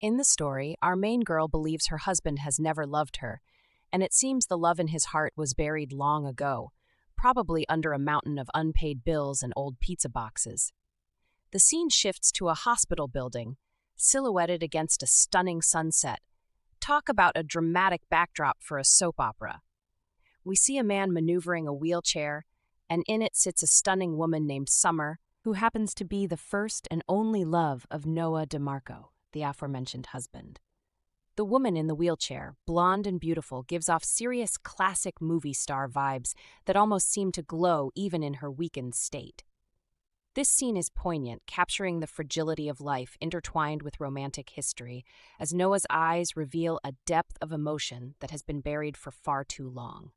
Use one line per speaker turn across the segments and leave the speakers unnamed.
In the story, our main girl believes her husband has never loved her, and it seems the love in his heart was buried long ago, probably under a mountain of unpaid bills and old pizza boxes. The scene shifts to a hospital building, silhouetted against a stunning sunset. Talk about a dramatic backdrop for a soap opera. We see a man maneuvering a wheelchair, and in it sits a stunning woman named Summer, who happens to be the first and only love of Noah DeMarco, the aforementioned husband. The woman in the wheelchair, blonde and beautiful, gives off serious classic movie star vibes that almost seem to glow even in her weakened state. This scene is poignant, capturing the fragility of life intertwined with romantic history, as Noah's eyes reveal a depth of emotion that has been buried for far too long.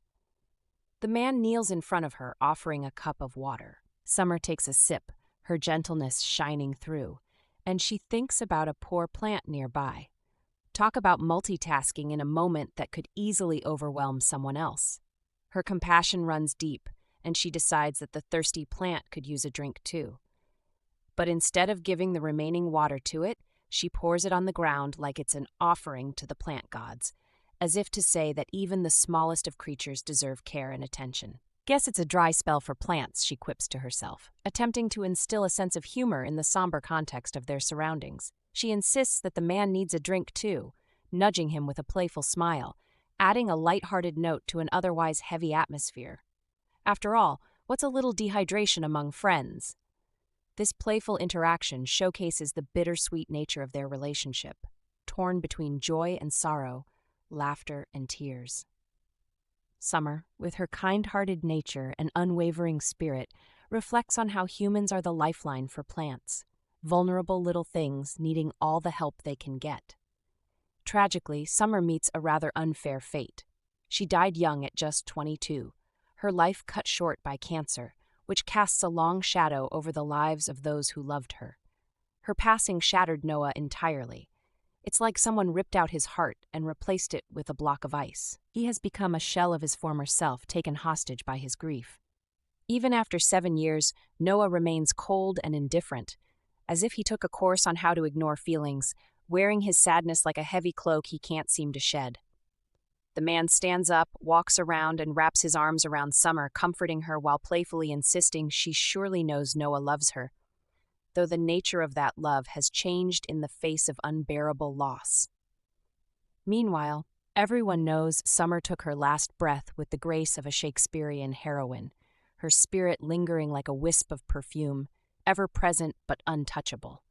The man kneels in front of her, offering a cup of water. Summer takes a sip, her gentleness shining through, and she thinks about a poor plant nearby. Talk about multitasking in a moment that could easily overwhelm someone else. Her compassion runs deep, and she decides that the thirsty plant could use a drink too. But instead of giving the remaining water to it, she pours it on the ground like it's an offering to the plant gods, as if to say that even the smallest of creatures deserve care and attention. Guess it's a dry spell for plants, she quips to herself, attempting to instill a sense of humor in the somber context of their surroundings. She insists that the man needs a drink too, nudging him with a playful smile, adding a light-hearted note to an otherwise heavy atmosphere. After all, what's a little dehydration among friends? This playful interaction showcases the bittersweet nature of their relationship, torn between joy and sorrow, laughter and tears. Summer, with her kind-hearted nature and unwavering spirit, reflects on how humans are the lifeline for plants, vulnerable little things needing all the help they can get. Tragically, Summer meets a rather unfair fate. She died young at just 22, her life cut short by cancer, which casts a long shadow over the lives of those who loved her. Her passing shattered Noah entirely. It's like someone ripped out his heart and replaced it with a block of ice. He has become a shell of his former self, taken hostage by his grief. Even after 7 years, Noah remains cold and indifferent, as if he took a course on how to ignore feelings, wearing his sadness like a heavy cloak he can't seem to shed. The man stands up, walks around, and wraps his arms around Summer, comforting her while playfully insisting she surely knows Noah loves her, though the nature of that love has changed in the face of unbearable loss. Meanwhile, everyone knows Summer took her last breath with the grace of a Shakespearean heroine, her spirit lingering like a wisp of perfume, ever present but untouchable.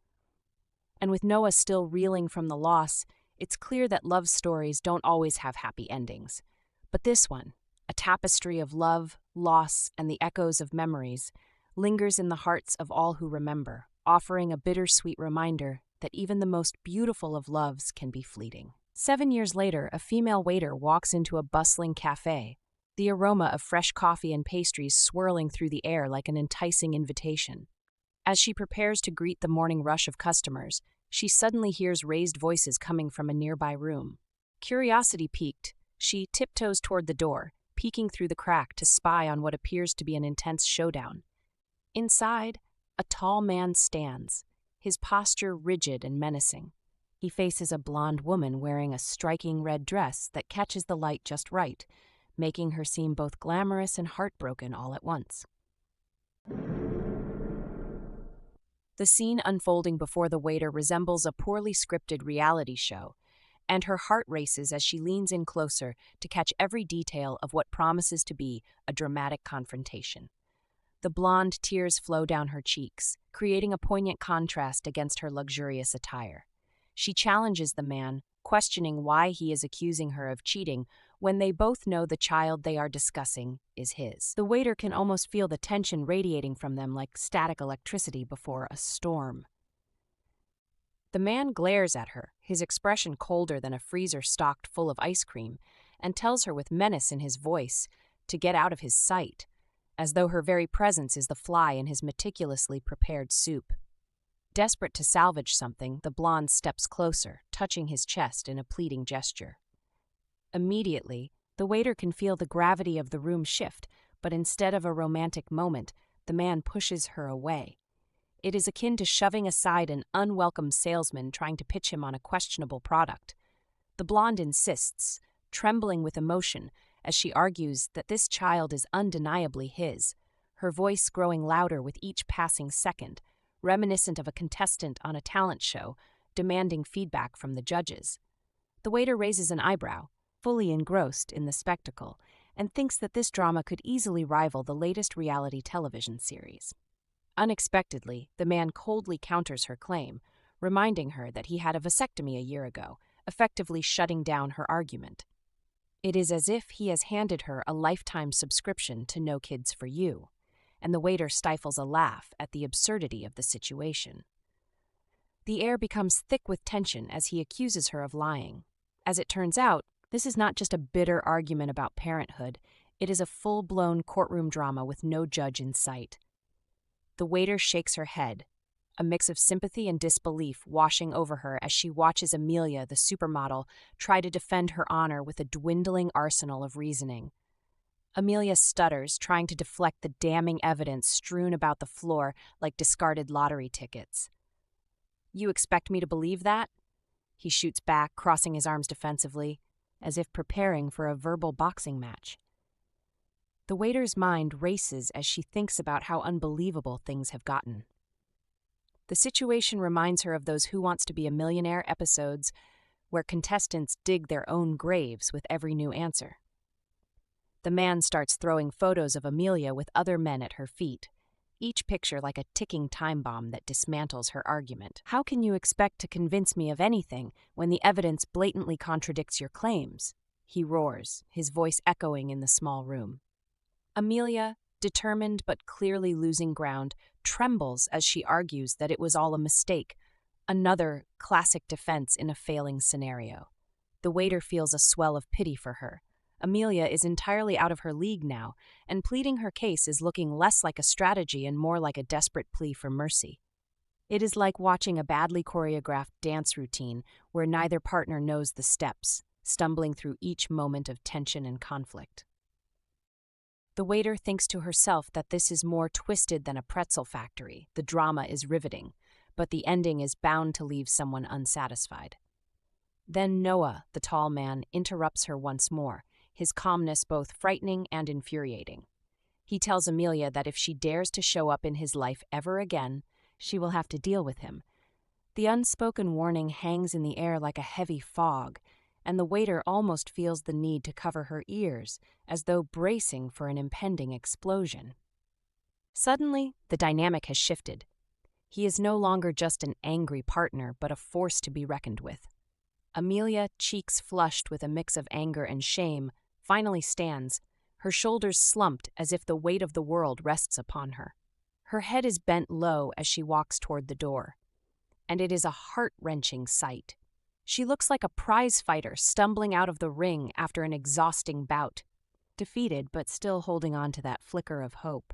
And with Noah still reeling from the loss, it's clear that love stories don't always have happy endings. But this one, a tapestry of love, loss, and the echoes of memories, lingers in the hearts of all who remember, offering a bittersweet reminder that even the most beautiful of loves can be fleeting. 7 years later, a female waiter walks into a bustling cafe, the aroma of fresh coffee and pastries swirling through the air like an enticing invitation. As she prepares to greet the morning rush of customers, she suddenly hears raised voices coming from a nearby room. Curiosity piqued, she tiptoes toward the door, peeking through the crack to spy on what appears to be an intense showdown. Inside, a tall man stands, his posture rigid and menacing. He faces a blonde woman wearing a striking red dress that catches the light just right, making her seem both glamorous and heartbroken all at once. The scene unfolding before the waiter resembles a poorly scripted reality show, and her heart races as she leans in closer to catch every detail of what promises to be a dramatic confrontation. The blonde tears flow down her cheeks, creating a poignant contrast against her luxurious attire. She challenges the man, questioning why he is accusing her of cheating when they both know the child they are discussing is his. The waiter can almost feel the tension radiating from them like static electricity before a storm. The man glares at her, his expression colder than a freezer stocked full of ice cream, and tells her with menace in his voice to get out of his sight, as though her very presence is the fly in his meticulously prepared soup. Desperate to salvage something, the blonde steps closer, touching his chest in a pleading gesture. Immediately, the waiter can feel the gravity of the room shift, but instead of a romantic moment, the man pushes her away. It is akin to shoving aside an unwelcome salesman trying to pitch him on a questionable product. The blonde insists, trembling with emotion, as she argues that this child is undeniably his, her voice growing louder with each passing second, reminiscent of a contestant on a talent show, demanding feedback from the judges. The waiter raises an eyebrow, fully engrossed in the spectacle, and thinks that this drama could easily rival the latest reality television series. Unexpectedly, the man coldly counters her claim, reminding her that he had a vasectomy a year ago, effectively shutting down her argument. It is as if he has handed her a lifetime subscription to No Kids for You, and the waiter stifles a laugh at the absurdity of the situation. The air becomes thick with tension as he accuses her of lying. As it turns out, this is not just a bitter argument about parenthood, it is a full-blown courtroom drama with no judge in sight. The waiter shakes her head, a mix of sympathy and disbelief washing over her as she watches Amelia, the supermodel, try to defend her honor with a dwindling arsenal of reasoning. Amelia stutters, trying to deflect the damning evidence strewn about the floor like discarded lottery tickets. "You expect me to believe that?" He shoots back, crossing his arms defensively, as if preparing for a verbal boxing match. The waiter's mind races as she thinks about how unbelievable things have gotten. The situation reminds her of those Who Wants to Be a Millionaire episodes where contestants dig their own graves with every new answer. The man starts throwing photos of Amelia with other men at her feet, each picture like a ticking time bomb that dismantles her argument. "How can you expect to convince me of anything when the evidence blatantly contradicts your claims?" he roars, his voice echoing in the small room. Amelia, determined but clearly losing ground, trembles as she argues that it was all a mistake, another classic defense in a failing scenario. The waiter feels a swell of pity for her. Amelia is entirely out of her league now, and pleading her case is looking less like a strategy and more like a desperate plea for mercy. It is like watching a badly choreographed dance routine where neither partner knows the steps, stumbling through each moment of tension and conflict. The waiter thinks to herself that this is more twisted than a pretzel factory. The drama is riveting, but the ending is bound to leave someone unsatisfied. Then Noah, the tall man, interrupts her once more, his calmness both frightening and infuriating. He tells Amelia that if she dares to show up in his life ever again, she will have to deal with him. The unspoken warning hangs in the air like a heavy fog, and the waiter almost feels the need to cover her ears, as though bracing for an impending explosion. Suddenly, the dynamic has shifted. He is no longer just an angry partner, but a force to be reckoned with. Amelia, cheeks flushed with a mix of anger and shame, finally stands, her shoulders slumped as if the weight of the world rests upon her. Her head is bent low as she walks toward the door, and it is a heart-wrenching sight. She looks like a prize fighter stumbling out of the ring after an exhausting bout, defeated but still holding on to that flicker of hope.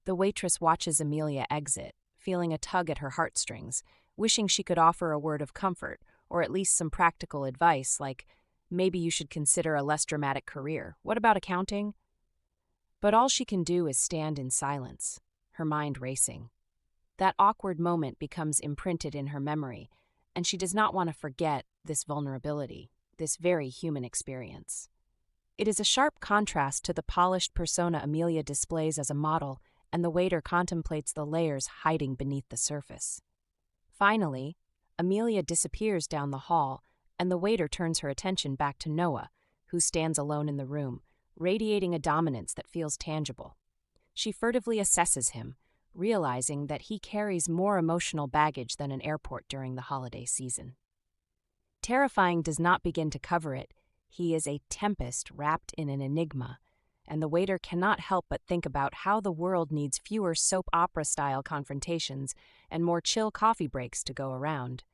The waitress watches Amelia exit, feeling a tug at her heartstrings, wishing she could offer a word of comfort, or at least some practical advice like, "Maybe you should consider a less dramatic career. What about accounting?" But all she can do is stand in silence, her mind racing. That awkward moment becomes imprinted in her memory, and she does not want to forget this vulnerability, this very human experience. It is a sharp contrast to the polished persona Amelia displays as a model, and the waiter contemplates the layers hiding beneath the surface. Finally, Amelia disappears down the hall, and the waiter turns her attention back to Noah, who stands alone in the room, radiating a dominance that feels tangible. She furtively assesses him, realizing that he carries more emotional baggage than an airport during the holiday season. Terrifying does not begin to cover it. He is a tempest wrapped in an enigma, and the waiter cannot help but think about how the world needs fewer soap opera-style confrontations and more chill coffee breaks to go around.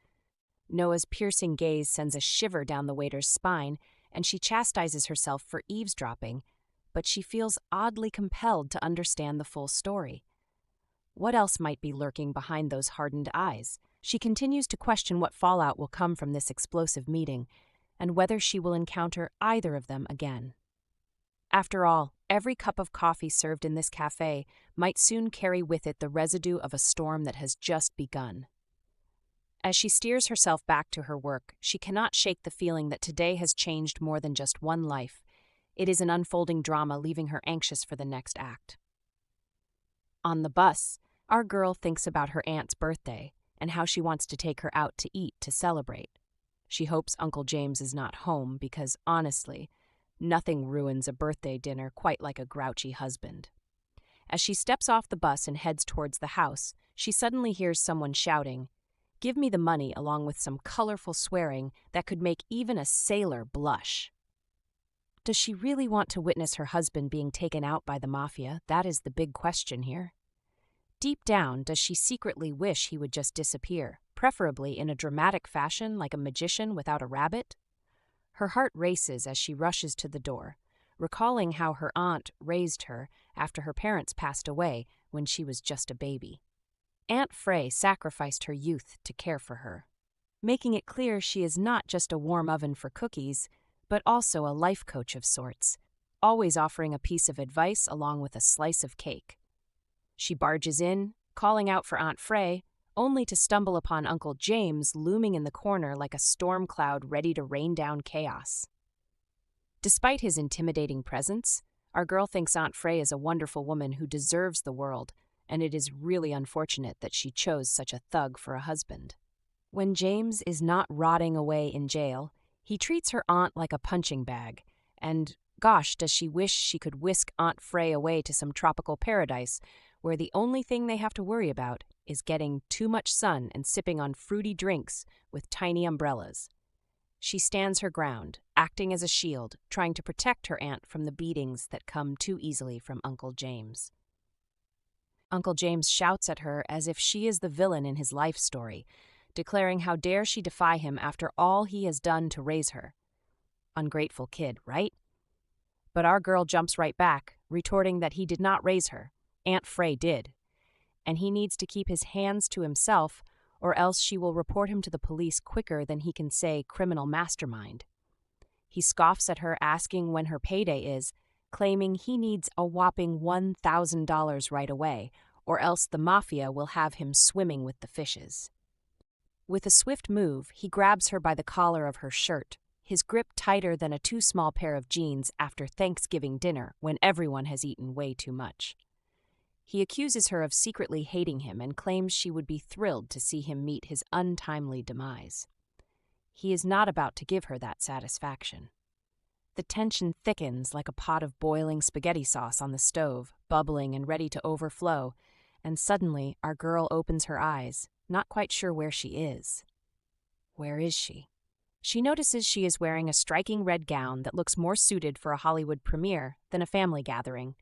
Noah's piercing gaze sends a shiver down the waiter's spine, and she chastises herself for eavesdropping, but she feels oddly compelled to understand the full story. What else might be lurking behind those hardened eyes? She continues to question what fallout will come from this explosive meeting, and whether she will encounter either of them again. After all, every cup of coffee served in this cafe might soon carry with it the residue of a storm that has just begun. As she steers herself back to her work, she cannot shake the feeling that today has changed more than just one life. It is an unfolding drama, leaving her anxious for the next act. On the bus, our girl thinks about her aunt's birthday and how she wants to take her out to eat to celebrate. She hopes Uncle James is not home because, honestly, nothing ruins a birthday dinner quite like a grouchy husband. As she steps off the bus and heads towards the house, she suddenly hears someone shouting, "Give me the money," along with some colorful swearing that could make even a sailor blush. Does she really want to witness her husband being taken out by the mafia? That is the big question here. Deep down, does she secretly wish he would just disappear, preferably in a dramatic fashion like a magician without a rabbit? Her heart races as she rushes to the door, recalling how her aunt raised her after her parents passed away when she was just a baby. Aunt Frey sacrificed her youth to care for her, making it clear she is not just a warm oven for cookies, but also a life coach of sorts, always offering a piece of advice along with a slice of cake. She barges in, calling out for Aunt Frey, only to stumble upon Uncle James looming in the corner like a storm cloud ready to rain down chaos. Despite his intimidating presence, our girl thinks Aunt Frey is a wonderful woman who deserves the world, and it is really unfortunate that she chose such a thug for a husband. When James is not rotting away in jail, he treats her aunt like a punching bag, and gosh, does she wish she could whisk Aunt Frey away to some tropical paradise where the only thing they have to worry about is getting too much sun and sipping on fruity drinks with tiny umbrellas. She stands her ground, acting as a shield, trying to protect her aunt from the beatings that come too easily from Uncle James. Uncle James shouts at her as if she is the villain in his life story, declaring how dare she defy him after all he has done to raise her. Ungrateful kid, right? But our girl jumps right back, retorting that he did not raise her. Aunt Frey did. And he needs to keep his hands to himself, or else she will report him to the police quicker than he can say criminal mastermind. He scoffs at her, asking when her payday is, claiming he needs a whopping $1,000 right away, or else the mafia will have him swimming with the fishes. With a swift move, he grabs her by the collar of her shirt, his grip tighter than a too small pair of jeans after Thanksgiving dinner when everyone has eaten way too much. He accuses her of secretly hating him and claims she would be thrilled to see him meet his untimely demise. He is not about to give her that satisfaction. The tension thickens like a pot of boiling spaghetti sauce on the stove, bubbling and ready to overflow, and suddenly our girl opens her eyes, not quite sure where she is. Where is she? She notices she is wearing a striking red gown that looks more suited for a Hollywood premiere than a family gathering.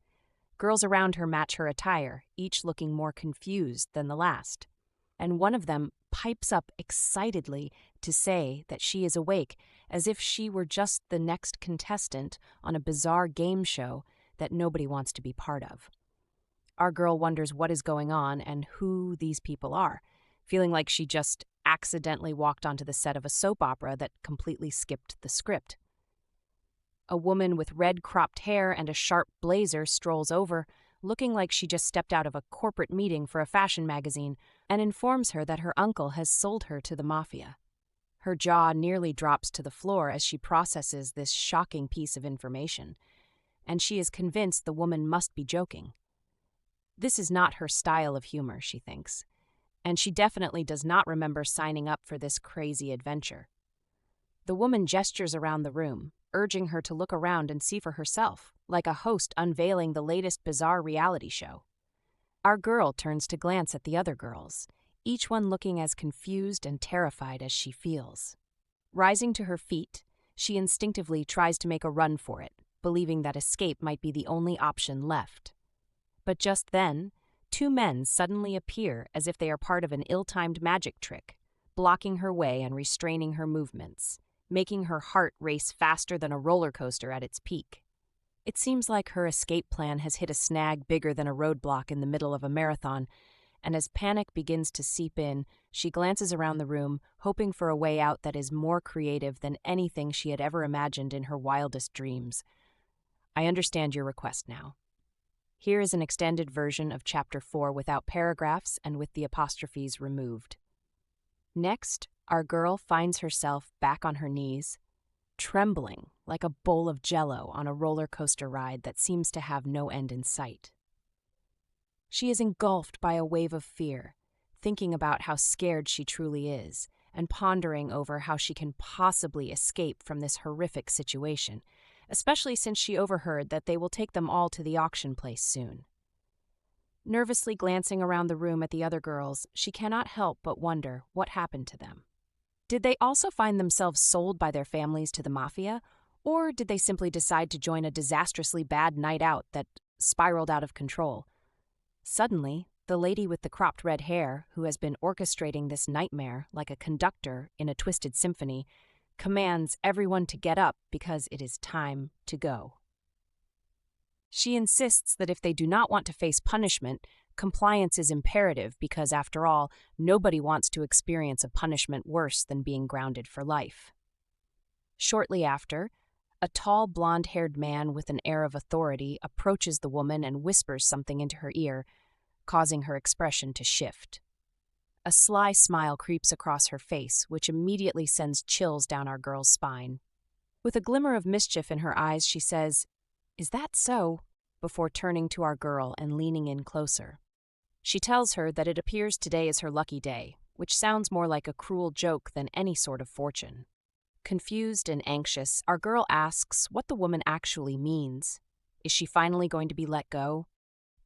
Girls around her match her attire, each looking more confused than the last. And one of them pipes up excitedly to say that she is awake, as if she were just the next contestant on a bizarre game show that nobody wants to be part of. Our girl wonders what is going on and who these people are, feeling like she just accidentally walked onto the set of a soap opera that completely skipped the script. A woman with red cropped hair and a sharp blazer strolls over, looking like she just stepped out of a corporate meeting for a fashion magazine, and informs her that her uncle has sold her to the mafia. Her jaw nearly drops to the floor as she processes this shocking piece of information, and she is convinced the woman must be joking. This is not her style of humor, she thinks, and she definitely does not remember signing up for this crazy adventure. The woman gestures around the room, urging her to look around and see for herself, like a host unveiling the latest bizarre reality show. Our girl turns to glance at the other girls, each one looking as confused and terrified as she feels. Rising to her feet, she instinctively tries to make a run for it, believing that escape might be the only option left. But just then, two men suddenly appear as if they are part of an ill-timed magic trick, blocking her way and restraining her movements, making her heart race faster than a roller coaster at its peak. It seems like her escape plan has hit a snag bigger than a roadblock in the middle of a marathon, and as panic begins to seep in, she glances around the room, hoping for a way out that is more creative than anything she had ever imagined in her wildest dreams. I understand your request now. Here is an extended version of Chapter 4 without paragraphs and with the apostrophes removed. Next, our girl finds herself back on her knees, trembling like a bowl of jello on a roller coaster ride that seems to have no end in sight. She is engulfed by a wave of fear, thinking about how scared she truly is, and pondering over how she can possibly escape from this horrific situation, especially since she overheard that they will take them all to the auction place soon. Nervously glancing around the room at the other girls, she cannot help but wonder what happened to them. Did they also find themselves sold by their families to the mafia, or did they simply decide to join a disastrously bad night out that spiraled out of control? Suddenly, the lady with the cropped red hair, who has been orchestrating this nightmare like a conductor in a twisted symphony, commands everyone to get up because it is time to go. She insists that if they do not want to face punishment, compliance is imperative because, after all, nobody wants to experience a punishment worse than being grounded for life. Shortly after, a tall, blonde-haired man with an air of authority approaches the woman and whispers something into her ear, causing her expression to shift. A sly smile creeps across her face, which immediately sends chills down our girl's spine. With a glimmer of mischief in her eyes, she says, "Is that so?" before turning to our girl and leaning in closer. She tells her that it appears today is her lucky day, which sounds more like a cruel joke than any sort of fortune. Confused and anxious, our girl asks what the woman actually means. Is she finally going to be let go?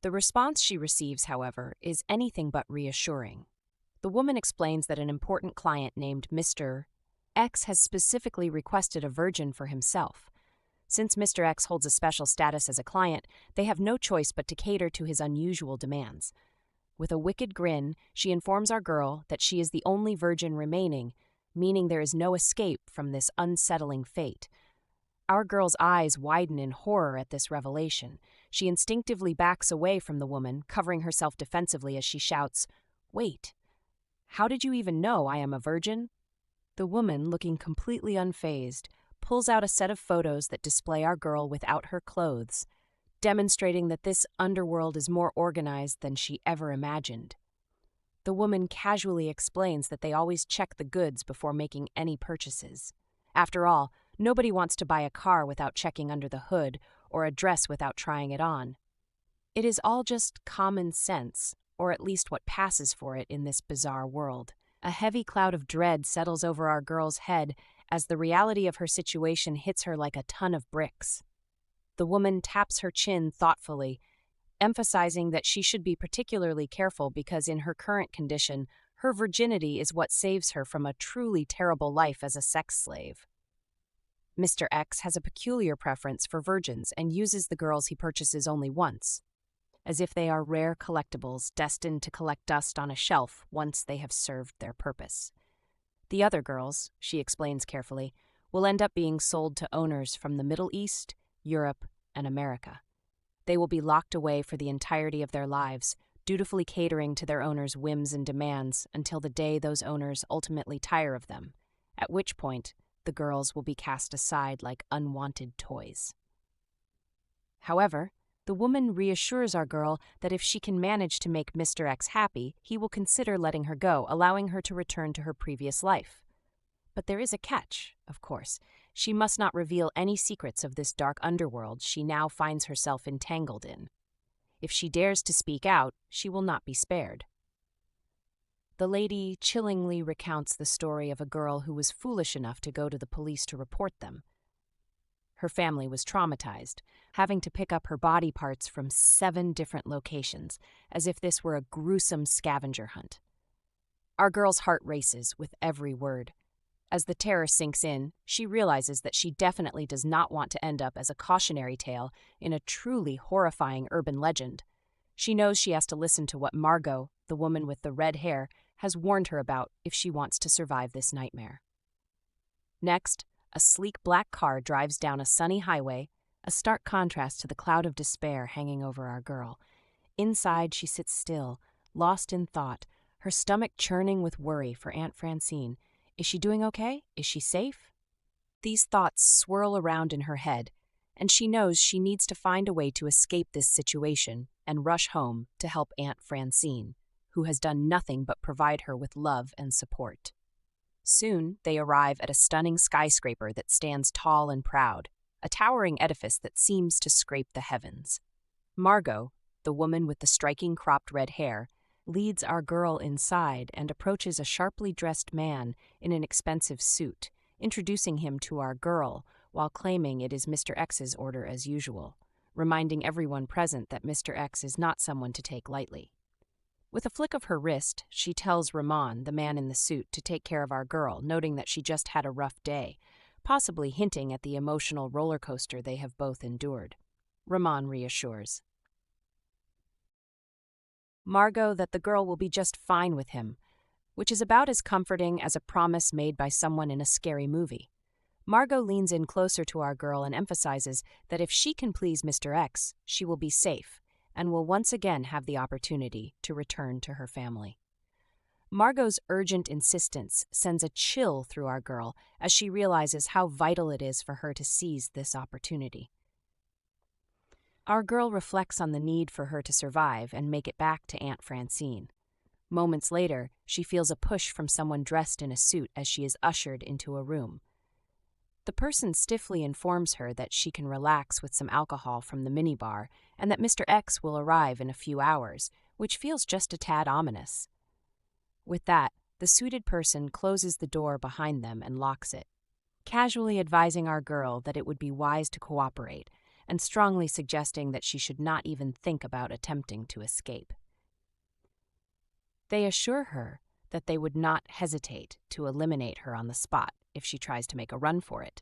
The response she receives, however, is anything but reassuring. The woman explains that an important client named Mr. X has specifically requested a virgin for himself. Since Mr. X holds a special status as a client, they have no choice but to cater to his unusual demands. With a wicked grin, she informs our girl that she is the only virgin remaining, meaning there is no escape from this unsettling fate. Our girl's eyes widen in horror at this revelation. She instinctively backs away from the woman, covering herself defensively as she shouts, "Wait, how did you even know I am a virgin?" The woman, looking completely unfazed, pulls out a set of photos that display our girl without her clothes, demonstrating that this underworld is more organized than she ever imagined. The woman casually explains that they always check the goods before making any purchases. After all, nobody wants to buy a car without checking under the hood or a dress without trying it on. It is all just common sense, or at least what passes for it in this bizarre world. A heavy cloud of dread settles over our girl's head as the reality of her situation hits her like a ton of bricks. The woman taps her chin thoughtfully, emphasizing that she should be particularly careful because in her current condition, her virginity is what saves her from a truly terrible life as a sex slave. Mr. X has a peculiar preference for virgins and uses the girls he purchases only once, as if they are rare collectibles destined to collect dust on a shelf once they have served their purpose. The other girls, she explains carefully, will end up being sold to owners from the Middle East, Europe, and America. They will be locked away for the entirety of their lives, dutifully catering to their owners' whims and demands until the day those owners ultimately tire of them, at which point the girls will be cast aside like unwanted toys. However, the woman reassures our girl that if she can manage to make Mr. X happy, he will consider letting her go, allowing her to return to her previous life. But there is a catch, of course. She must not reveal any secrets of this dark underworld she now finds herself entangled in. If she dares to speak out, she will not be spared. The lady chillingly recounts the story of a girl who was foolish enough to go to the police to report them. Her family was traumatized, having to pick up her body parts from 7 different locations, as if this were a gruesome scavenger hunt. Our girl's heart races with every word. As the terror sinks in, she realizes that she definitely does not want to end up as a cautionary tale in a truly horrifying urban legend. She knows she has to listen to what Margot, the woman with the red hair, has warned her about if she wants to survive this nightmare. Next, a sleek black car drives down a sunny highway, a stark contrast to the cloud of despair hanging over our girl. Inside, she sits still, lost in thought, her stomach churning with worry for Aunt Francine. Is she doing okay? Is she safe? These thoughts swirl around in her head, and she knows she needs to find a way to escape this situation and rush home to help Aunt Francine, who has done nothing but provide her with love and support. Soon, they arrive at a stunning skyscraper that stands tall and proud, a towering edifice that seems to scrape the heavens. Margot, the woman with the striking cropped red hair, leads our girl inside and approaches a sharply dressed man in an expensive suit, introducing him to our girl while claiming it is Mr. X's order as usual, reminding everyone present that Mr. X is not someone to take lightly. With a flick of her wrist, she tells Ramon, the man in the suit, to take care of our girl, noting that she just had a rough day, possibly hinting at the emotional roller coaster they have both endured. Ramon reassures Margot that the girl will be just fine with him, which is about as comforting as a promise made by someone in a scary movie. Margot leans in closer to our girl and emphasizes that if she can please Mr. X, she will be safe and will once again have the opportunity to return to her family. Margot's urgent insistence sends a chill through our girl as she realizes how vital it is for her to seize this opportunity. Our girl reflects on the need for her to survive and make it back to Aunt Francine. Moments later, she feels a push from someone dressed in a suit as she is ushered into a room. The person stiffly informs her that she can relax with some alcohol from the minibar and that Mr. X will arrive in a few hours, which feels just a tad ominous. With that, the suited person closes the door behind them and locks it, casually advising our girl that it would be wise to cooperate and strongly suggesting that she should not even think about attempting to escape. They assure her that they would not hesitate to eliminate her on the spot if she tries to make a run for it,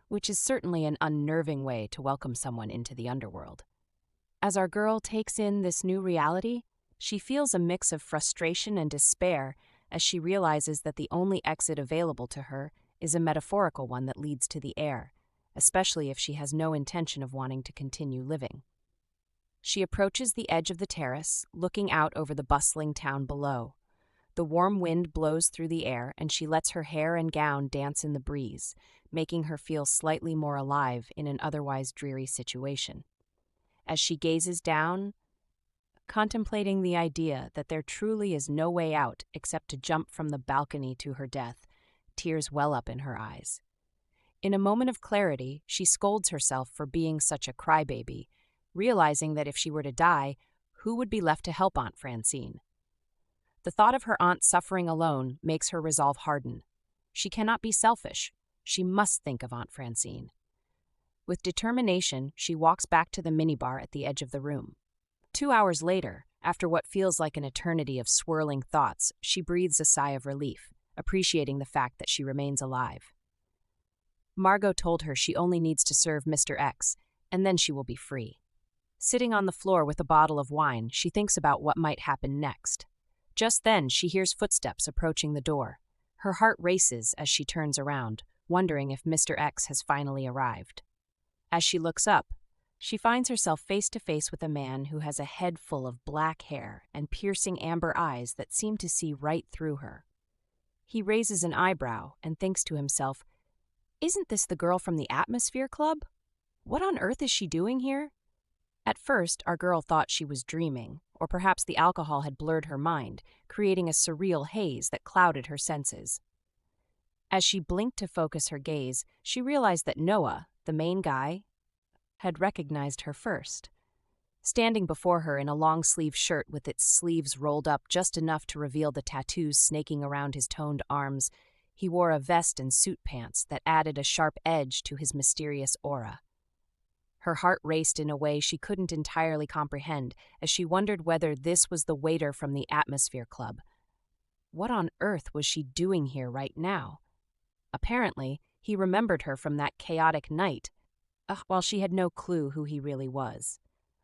which is certainly an unnerving way to welcome someone into the underworld. As our girl takes in this new reality, she feels a mix of frustration and despair as she realizes that the only exit available to her is a metaphorical one that leads to the air, especially if she has no intention of wanting to continue living. She approaches the edge of the terrace, looking out over the bustling town below. The warm wind blows through the air, and she lets her hair and gown dance in the breeze, making her feel slightly more alive in an otherwise dreary situation. As she gazes down, contemplating the idea that there truly is no way out except to jump from the balcony to her death, tears well up in her eyes. In a moment of clarity, she scolds herself for being such a crybaby, realizing that if she were to die, who would be left to help Aunt Francine? The thought of her aunt suffering alone makes her resolve harden. She cannot be selfish. She must think of Aunt Francine. With determination, she walks back to the minibar at the edge of the room. 2 hours later, after what feels like an eternity of swirling thoughts, she breathes a sigh of relief, appreciating the fact that she remains alive. Margot told her she only needs to serve Mr. X, and then she will be free. Sitting on the floor with a bottle of wine, she thinks about what might happen next. Just then, she hears footsteps approaching the door. Her heart races as she turns around, wondering if Mr. X has finally arrived. As she looks up, she finds herself face to face with a man who has a head full of black hair and piercing amber eyes that seem to see right through her. He raises an eyebrow and thinks to himself, "Isn't this the girl from the Atmosphere Club? What on earth is she doing here?" At first, our girl thought she was dreaming, or perhaps the alcohol had blurred her mind, creating a surreal haze that clouded her senses. As she blinked to focus her gaze, she realized that Noah, the main guy, had recognized her first. Standing before her in a long-sleeved shirt with its sleeves rolled up just enough to reveal the tattoos snaking around his toned arms, he wore a vest and suit pants that added a sharp edge to his mysterious aura. Her heart raced in a way she couldn't entirely comprehend as she wondered whether this was the waiter from the Atmosphere Club. What on earth was she doing here right now? Apparently, he remembered her from that chaotic night, while she had no clue who he really was.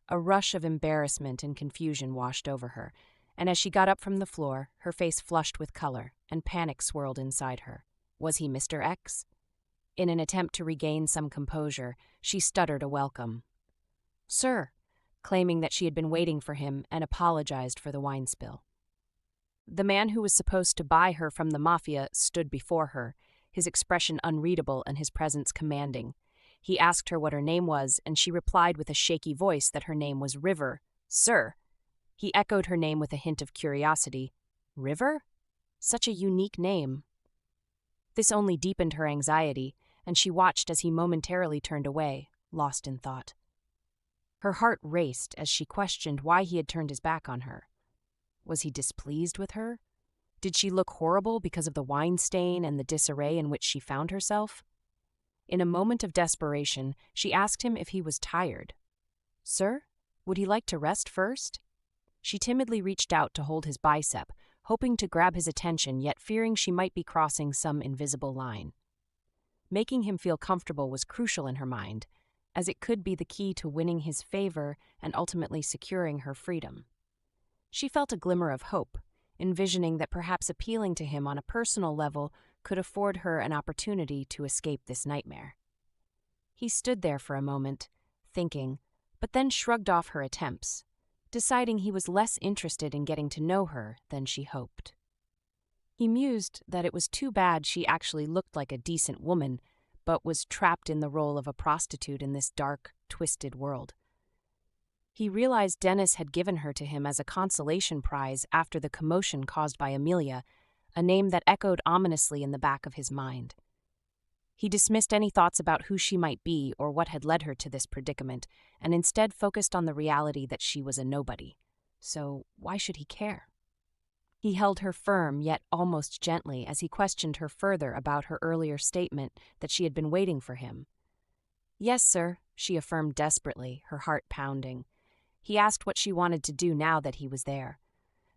A rush of embarrassment and confusion washed over her, and as she got up from the floor, her face flushed with color, and panic swirled inside her. Was he Mr. X? In an attempt to regain some composure, she stuttered a welcome. "Sir," claiming that she had been waiting for him and apologized for the wine spill. The man who was supposed to buy her from the mafia stood before her, his expression unreadable and his presence commanding. He asked her what her name was, and she replied with a shaky voice that her name was River. Sir. He echoed her name with a hint of curiosity. River? Such a unique name. This only deepened her anxiety, and she watched as he momentarily turned away, lost in thought. Her heart raced as she questioned why he had turned his back on her. Was he displeased with her? Did she look horrible because of the wine stain and the disarray in which she found herself? In a moment of desperation, she asked him if he was tired. Sir, would he like to rest first? She timidly reached out to hold his bicep, hoping to grab his attention, yet fearing she might be crossing some invisible line. Making him feel comfortable was crucial in her mind, as it could be the key to winning his favor and ultimately securing her freedom. She felt a glimmer of hope, envisioning that perhaps appealing to him on a personal level could afford her an opportunity to escape this nightmare. He stood there for a moment, thinking, but then shrugged off her attempts, deciding he was less interested in getting to know her than she hoped. He mused that it was too bad she actually looked like a decent woman, but was trapped in the role of a prostitute in this dark, twisted world. He realized Dennis had given her to him as a consolation prize after the commotion caused by Amelia, a name that echoed ominously in the back of his mind. He dismissed any thoughts about who she might be or what had led her to this predicament, and instead focused on the reality that she was a nobody. So why should he care? He held her firm, yet almost gently, as he questioned her further about her earlier statement that she had been waiting for him. Yes, sir, she affirmed desperately, her heart pounding. He asked what she wanted to do now that he was there.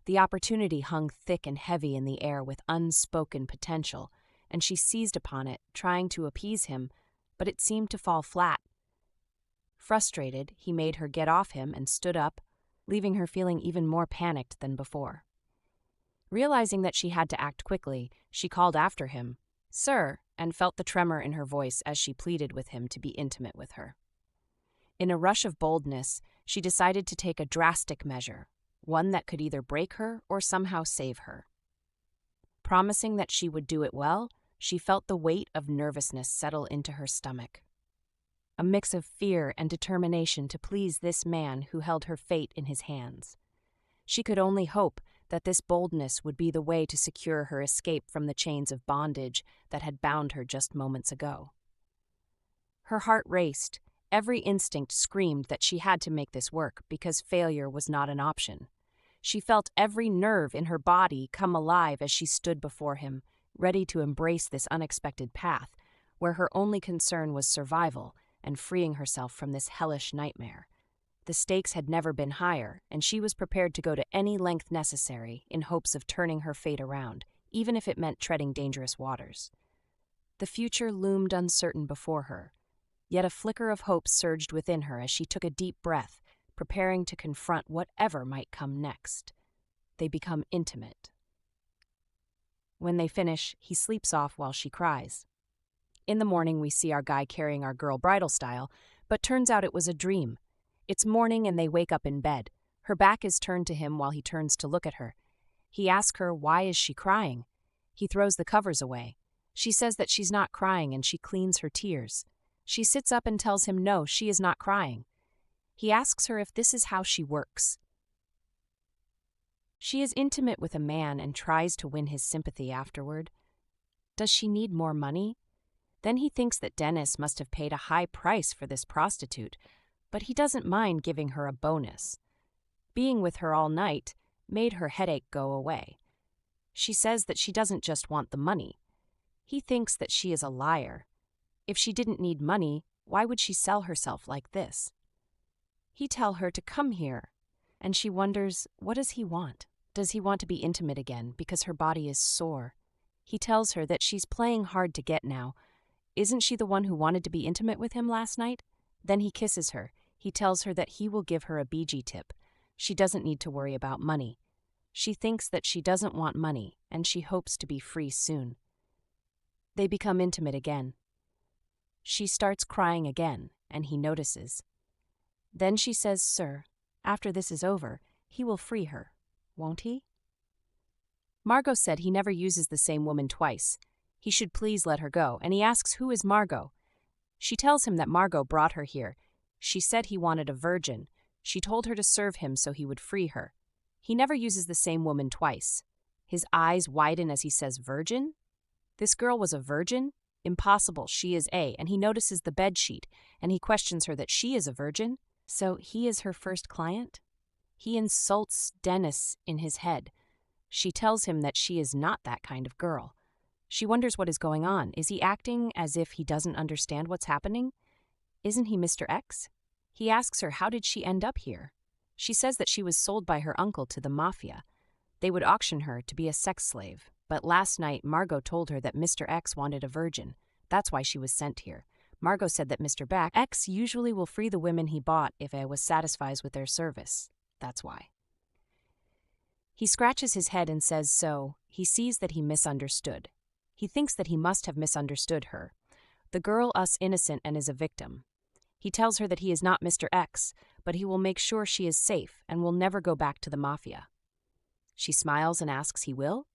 The opportunity hung thick and heavy in the air with unspoken potential, and she seized upon it, trying to appease him, but it seemed to fall flat. Frustrated, he made her get off him and stood up, leaving her feeling even more panicked than before. Realizing that she had to act quickly, she called after him, "Sir," and felt the tremor in her voice as she pleaded with him to be intimate with her. In a rush of boldness, she decided to take a drastic measure, one that could either break her or somehow save her. Promising that she would do it well, she felt the weight of nervousness settle into her stomach. A mix of fear and determination to please this man who held her fate in his hands. She could only hope that this boldness would be the way to secure her escape from the chains of bondage that had bound her just moments ago. Her heart raced. Every instinct screamed that she had to make this work because failure was not an option. She felt every nerve in her body come alive as she stood before him, ready to embrace this unexpected path, where her only concern was survival and freeing herself from this hellish nightmare. The stakes had never been higher, and she was prepared to go to any length necessary in hopes of turning her fate around, even if it meant treading dangerous waters. The future loomed uncertain before her, yet a flicker of hope surged within her as she took a deep breath, preparing to confront whatever might come next. They become intimate. When they finish, he sleeps off while she cries. In the morning, we see our guy carrying our girl bridal style, but turns out it was a dream. It's morning and they wake up in bed. Her back is turned to him while he turns to look at her. He asks her, why is she crying? He throws the covers away. She says that she's not crying and she cleans her tears. She sits up and tells him no, she is not crying. He asks her if this is how she works. She is intimate with a man and tries to win his sympathy afterward. Does she need more money? Then he thinks that Dennis must have paid a high price for this prostitute, but he doesn't mind giving her a bonus. Being with her all night made her headache go away. She says that she doesn't just want the money. He thinks that she is a liar. If she didn't need money, why would she sell herself like this? He tells her to come here, and she wonders, what does he want? Does he want to be intimate again because her body is sore? He tells her that she's playing hard to get now. Isn't she the one who wanted to be intimate with him last night? Then he kisses her. He tells her that he will give her a BG tip. She doesn't need to worry about money. She thinks that she doesn't want money, and she hopes to be free soon. They become intimate again. She starts crying again, and he notices. Then she says, "Sir, after this is over, he will free her, won't he?" Margot said he never uses the same woman twice. He should please let her go, and he asks who is Margot. She tells him that Margot brought her here. She said he wanted a virgin. She told her to serve him so he would free her. He never uses the same woman twice. His eyes widen as he says virgin? This girl was a virgin? Impossible, she is and he notices the bedsheet, and he questions her that she is a virgin. So he is her first client? He insults Dennis in his head. She tells him that she is not that kind of girl. She wonders what is going on. Is he acting as if he doesn't understand what's happening? Isn't he Mr. X? He asks her how did she end up here. She says that she was sold by her uncle to the mafia. They would auction her to be a sex slave. But last night, Margot told her that Mr. X wanted a virgin. That's why she was sent here. Margot said that Mr. X usually will free the women he bought if I was satisfied with their service. That's why. He scratches his head and says so. He sees that he misunderstood. He thinks that he must have misunderstood her. The girl us innocent and is a victim. He tells her that he is not Mr. X, but he will make sure she is safe and will never go back to the mafia. She smiles and asks he will?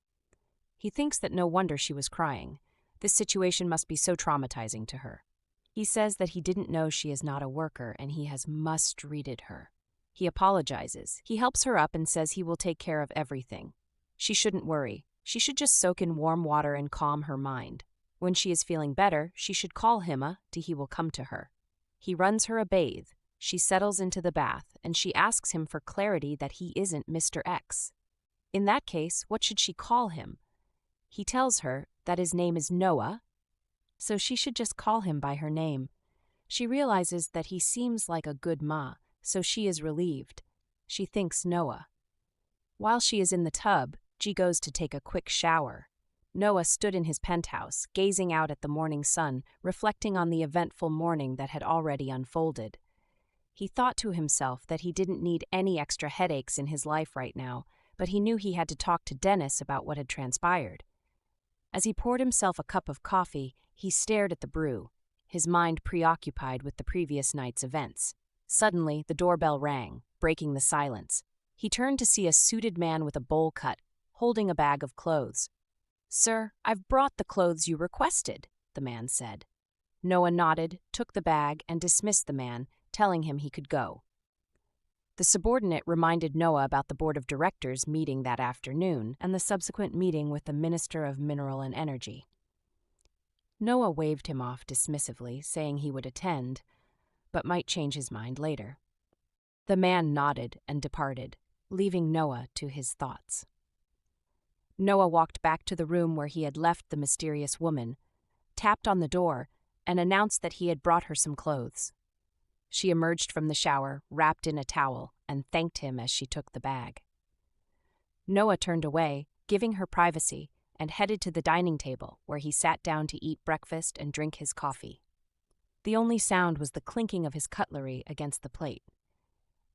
He thinks that no wonder she was crying. This situation must be so traumatizing to her. He says that he didn't know she is not a worker and he has mistreated her. He apologizes. He helps her up and says he will take care of everything. She shouldn't worry. She should just soak in warm water and calm her mind. When she is feeling better, she should call him he will come to her. He runs her a bathe. She settles into the bath, and she asks him for clarity that he isn't Mr. X. In that case, what should she call him? He tells her that his name is Noah, so she should just call him by her name. She realizes that he seems like a good ma, so she is relieved. She thinks Noah. While she is in the tub, G goes to take a quick shower. Noah stood in his penthouse, gazing out at the morning sun, reflecting on the eventful morning that had already unfolded. He thought to himself that he didn't need any extra headaches in his life right now, but he knew he had to talk to Dennis about what had transpired. As he poured himself a cup of coffee, he stared at the brew, his mind preoccupied with the previous night's events. Suddenly, the doorbell rang, breaking the silence. He turned to see a suited man with a bowl cut, holding a bag of clothes. "Sir, I've brought the clothes you requested," the man said. Noah nodded, took the bag, and dismissed the man, telling him he could go. The subordinate reminded Noah about the board of directors meeting that afternoon and the subsequent meeting with the Minister of Mineral and Energy. Noah waved him off dismissively, saying he would attend, but might change his mind later. The man nodded and departed, leaving Noah to his thoughts. Noah walked back to the room where he had left the mysterious woman, tapped on the door, and announced that he had brought her some clothes. She emerged from the shower, wrapped in a towel, and thanked him as she took the bag. Noah turned away, giving her privacy, and headed to the dining table, where he sat down to eat breakfast and drink his coffee. The only sound was the clinking of his cutlery against the plate.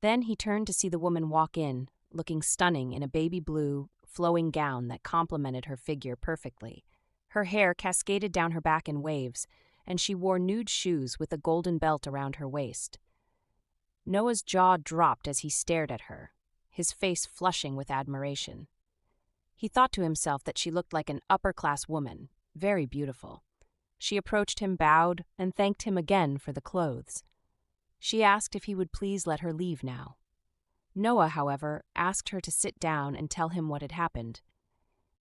Then he turned to see the woman walk in, looking stunning in a baby blue, flowing gown that complemented her figure perfectly. Her hair cascaded down her back in waves, and she wore nude shoes with a golden belt around her waist. Noah's jaw dropped as he stared at her, his face flushing with admiration. He thought to himself that she looked like an upper-class woman, very beautiful. She approached him, bowed, and thanked him again for the clothes. She asked if he would please let her leave now. Noah, however, asked her to sit down and tell him what had happened.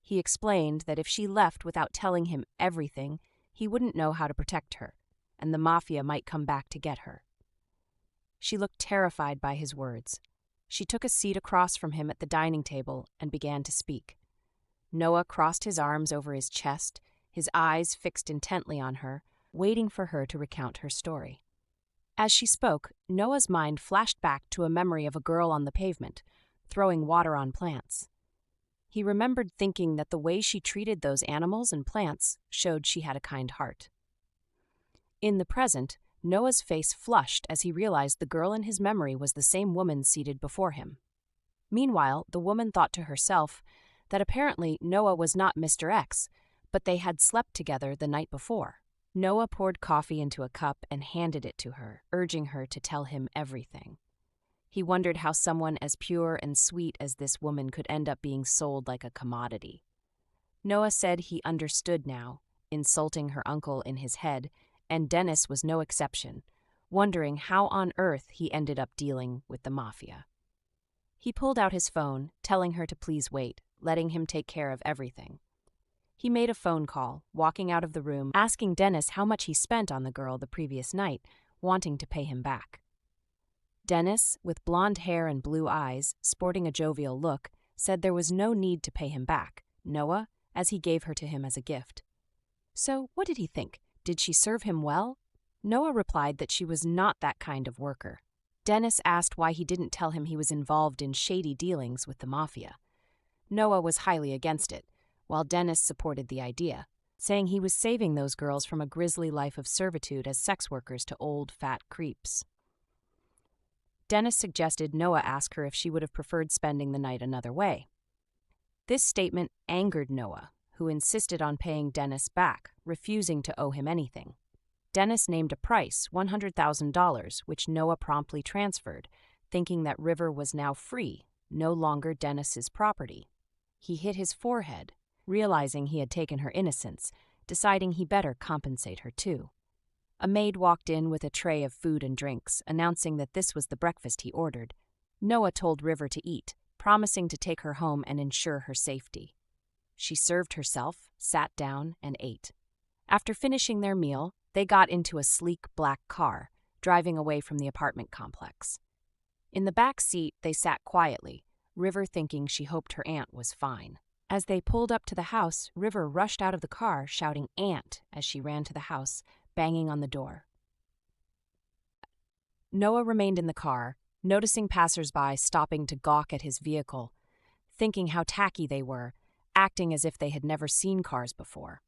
He explained that if she left without telling him everything, he wouldn't know how to protect her, and the mafia might come back to get her. She looked terrified by his words. She took a seat across from him at the dining table and began to speak. Noah crossed his arms over his chest, his eyes fixed intently on her, waiting for her to recount her story. As she spoke, Noah's mind flashed back to a memory of a girl on the pavement, throwing water on plants. He remembered thinking that the way she treated those animals and plants showed she had a kind heart. In the present, Noah's face flushed as he realized the girl in his memory was the same woman seated before him. Meanwhile, the woman thought to herself that apparently Noah was not Mr. X, but they had slept together the night before. Noah poured coffee into a cup and handed it to her, urging her to tell him everything. He wondered how someone as pure and sweet as this woman could end up being sold like a commodity. Noah said he understood now, insulting her uncle in his head, and Dennis was no exception, wondering how on earth he ended up dealing with the mafia. He pulled out his phone, telling her to please wait, letting him take care of everything. He made a phone call, walking out of the room, asking Dennis how much he spent on the girl the previous night, wanting to pay him back. Dennis, with blonde hair and blue eyes, sporting a jovial look, said there was no need to pay him back, Noah, as he gave her to him as a gift. So, what did he think? Did she serve him well? Noah replied that she was not that kind of worker. Dennis asked why he didn't tell him he was involved in shady dealings with the mafia. Noah was highly against it, while Dennis supported the idea, saying he was saving those girls from a grisly life of servitude as sex workers to old, fat creeps. Dennis suggested Noah ask her if she would have preferred spending the night another way. This statement angered Noah, who insisted on paying Dennis back, refusing to owe him anything. Dennis named a price, $100,000, which Noah promptly transferred, thinking that River was now free, no longer Dennis's property. He hit his forehead, realizing he had taken her innocence, deciding he better compensate her too. A maid walked in with a tray of food and drinks, announcing that this was the breakfast he ordered. Noah told River to eat, promising to take her home and ensure her safety. She served herself, sat down, and ate. After finishing their meal, they got into a sleek black car, driving away from the apartment complex. In the back seat, they sat quietly, River thinking she hoped her aunt was fine. As they pulled up to the house, River rushed out of the car, shouting "Aunt" as she ran to the house, banging on the door. Noah remained in the car, noticing passers-by stopping to gawk at his vehicle, thinking how tacky they were, acting as if they had never seen cars before.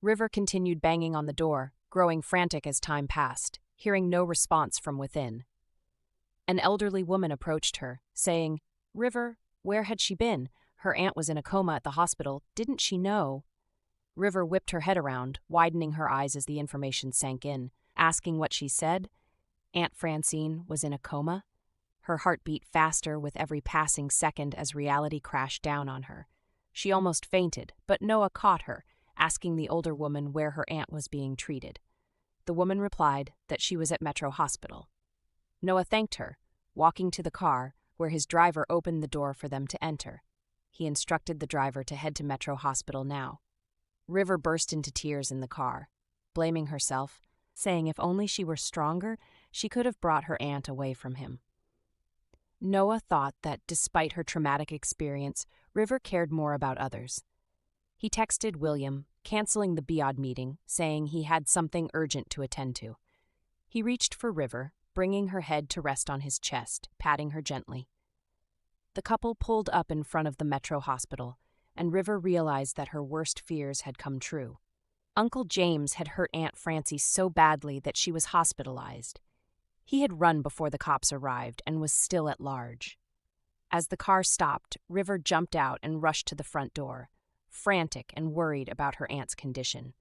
River continued banging on the door, growing frantic as time passed, hearing no response from within. An elderly woman approached her, saying, "River, where had she been? Her aunt was in a coma at the hospital. Didn't she know?" River whipped her head around, widening her eyes as the information sank in, asking what she said. Aunt Francine was in a coma. Her heart beat faster with every passing second as reality crashed down on her. She almost fainted, but Noah caught her, asking the older woman where her aunt was being treated. The woman replied that she was at Metro Hospital. Noah thanked her, walking to the car, where his driver opened the door for them to enter. He instructed the driver to head to Metro Hospital now. River burst into tears in the car, blaming herself, saying if only she were stronger, she could have brought her aunt away from him. Noah thought that despite her traumatic experience, River cared more about others. He texted William, canceling the BIOD meeting, saying he had something urgent to attend to. He reached for River, bringing her head to rest on his chest, patting her gently. The couple pulled up in front of the Metro Hospital, and River realized that her worst fears had come true. Uncle James had hurt Aunt Francie so badly that she was hospitalized. He had run before the cops arrived and was still at large. As the car stopped, River jumped out and rushed to the front door, frantic and worried about her aunt's condition.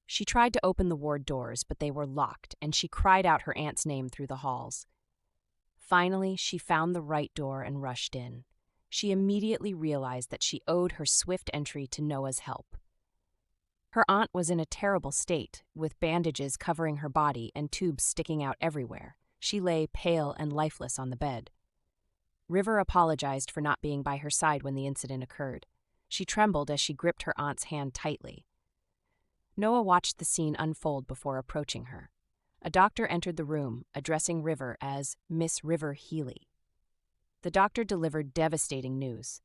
She tried to open the ward doors, but they were locked, and she cried out her aunt's name through the halls. Finally, she found the right door and rushed in. She immediately realized that she owed her swift entry to Noah's help. Her aunt was in a terrible state, with bandages covering her body and tubes sticking out everywhere. She lay pale and lifeless on the bed. River apologized for not being by her side when the incident occurred. She trembled as she gripped her aunt's hand tightly. Noah watched the scene unfold before approaching her. A doctor entered the room, addressing River as Miss River Healy. The doctor delivered devastating news.